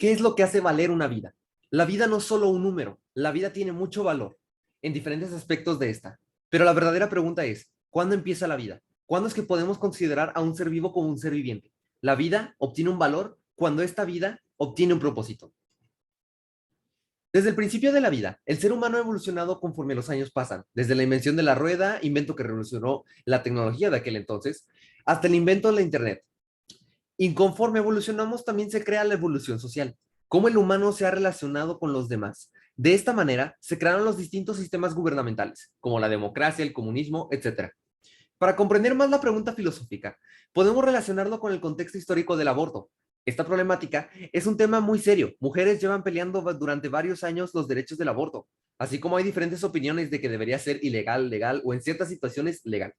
¿Qué es lo que hace valer una vida? La vida no es solo un número, la vida tiene mucho valor en diferentes aspectos de esta. Pero la verdadera pregunta es, ¿cuándo empieza la vida? ¿Cuándo es que podemos considerar a un ser vivo como un ser viviente? La vida obtiene un valor cuando esta vida obtiene un propósito. Desde el principio de la vida, el ser humano ha evolucionado conforme los años pasan, desde la invención de la rueda, invento que revolucionó la tecnología de aquel entonces, hasta el invento de la Internet. Y conforme evolucionamos, también se crea la evolución social, cómo el humano se ha relacionado con los demás. De esta manera, se crearon los distintos sistemas gubernamentales, como la democracia, el comunismo, etc. Para comprender más la pregunta filosófica, podemos relacionarlo con el contexto histórico del aborto. Esta problemática es un tema muy serio. Mujeres llevan peleando durante varios años los derechos del aborto, así como hay diferentes opiniones de que debería ser ilegal, legal o en ciertas situaciones legal.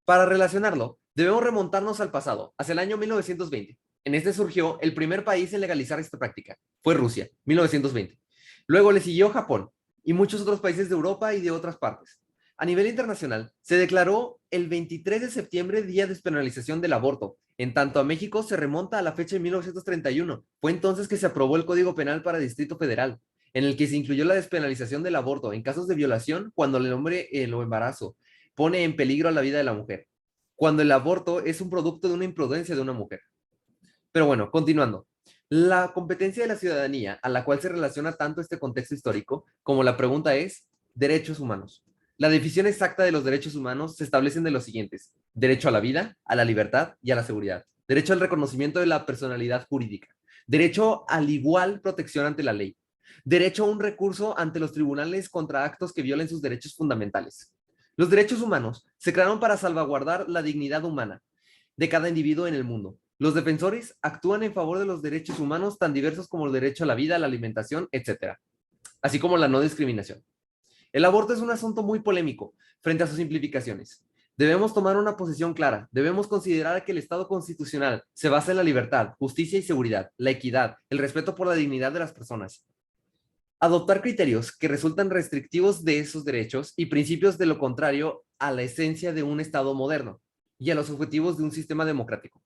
Para relacionarlo, debemos remontarnos al pasado, hacia el año 1920. En este surgió el primer país en legalizar esta práctica. Fue Rusia, 1920. Luego le siguió Japón y muchos otros países de Europa y de otras partes. A nivel internacional, se declaró el 23 de septiembre Día de Despenalización del Aborto. En tanto a México se remonta a la fecha de 1931. Fue entonces que se aprobó el Código Penal para el Distrito Federal, en el que se incluyó la despenalización del aborto en casos de violación cuando el hombre lo embarazo pone en peligro la vida de la mujer, cuando el aborto es un producto de una imprudencia de una mujer. Pero bueno, continuando. La competencia de la ciudadanía, a la cual se relaciona tanto este contexto histórico, como la pregunta es, derechos humanos. La definición exacta de los derechos humanos se establecen de los siguientes: derecho a la vida, a la libertad y a la seguridad, derecho al reconocimiento de la personalidad jurídica, derecho al igual protección ante la ley, derecho a un recurso ante los tribunales contra actos que violen sus derechos fundamentales. Los derechos humanos se crearon para salvaguardar la dignidad humana de cada individuo en el mundo. Los defensores actúan en favor de los derechos humanos tan diversos como el derecho a la vida, a la alimentación, etcétera, así como la no discriminación. El aborto es un asunto muy polémico frente a sus implicaciones. Debemos tomar una posición clara. Debemos considerar que el Estado constitucional se basa en la libertad, justicia y seguridad, la equidad, el respeto por la dignidad de las personas. Adoptar criterios que resultan restrictivos de esos derechos y principios de lo contrario a la esencia de un Estado moderno y a los objetivos de un sistema democrático.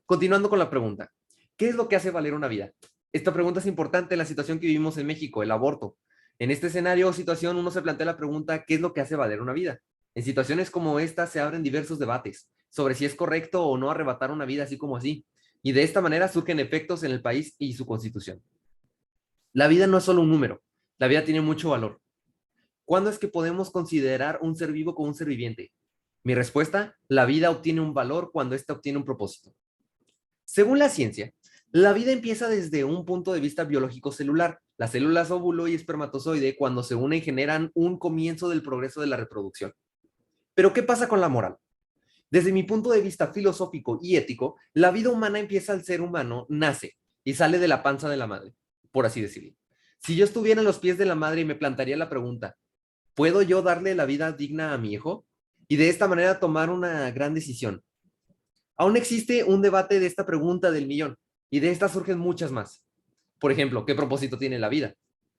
Continuando con la pregunta, ¿qué es lo que hace valer una vida? Esta pregunta es importante en la situación que vivimos en México, el aborto. En este escenario o situación uno se plantea la pregunta, ¿qué es lo que hace valer una vida? En situaciones como esta se abren diversos debates sobre si es correcto o no arrebatar una vida así como así, y de esta manera surgen efectos en el país y su constitución. La vida no es solo un número, la vida tiene mucho valor. ¿Cuándo es que podemos considerar un ser vivo como un ser viviente? Mi respuesta, la vida obtiene un valor cuando ésta obtiene un propósito. Según la ciencia, la vida empieza desde un punto de vista biológico celular. Las células óvulo y espermatozoide, cuando se unen, generan un comienzo del progreso de la reproducción. Pero ¿qué pasa con la moral? Desde mi punto de vista filosófico y ético, la vida humana empieza al ser humano, nace y sale de la panza de la madre, por así decirlo. Si yo estuviera en los pies de la madre y me plantearía la pregunta, ¿puedo yo darle la vida digna a mi hijo? Y de esta manera tomar una gran decisión. Aún existe un debate de esta pregunta del millón, y de esta surgen muchas más. Por ejemplo, ¿qué propósito tiene la vida?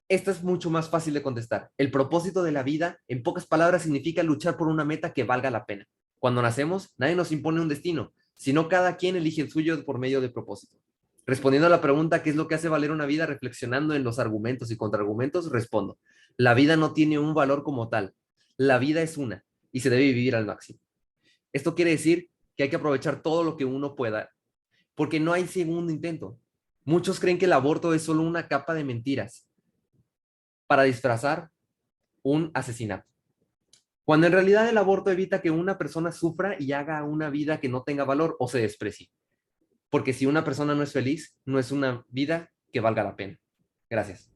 Esta es mucho más fácil de contestar. El propósito de la vida, en pocas palabras, significa luchar por una meta que valga la pena. Cuando nacemos, nadie nos impone un destino, sino cada quien elige el suyo por medio de propósito. Respondiendo a la pregunta, ¿qué es lo que hace valer una vida? Reflexionando en los argumentos y contraargumentos, respondo: la vida no tiene un valor como tal. La vida es una y se debe vivir al máximo. Esto quiere decir que hay que aprovechar todo lo que uno pueda, porque no hay segundo intento. Muchos creen que el aborto es solo una capa de mentiras para disfrazar un asesinato, cuando en realidad el aborto evita que una persona sufra y haga una vida que no tenga valor o se desprecie. Porque si una persona no es feliz, no es una vida que valga la pena. Gracias.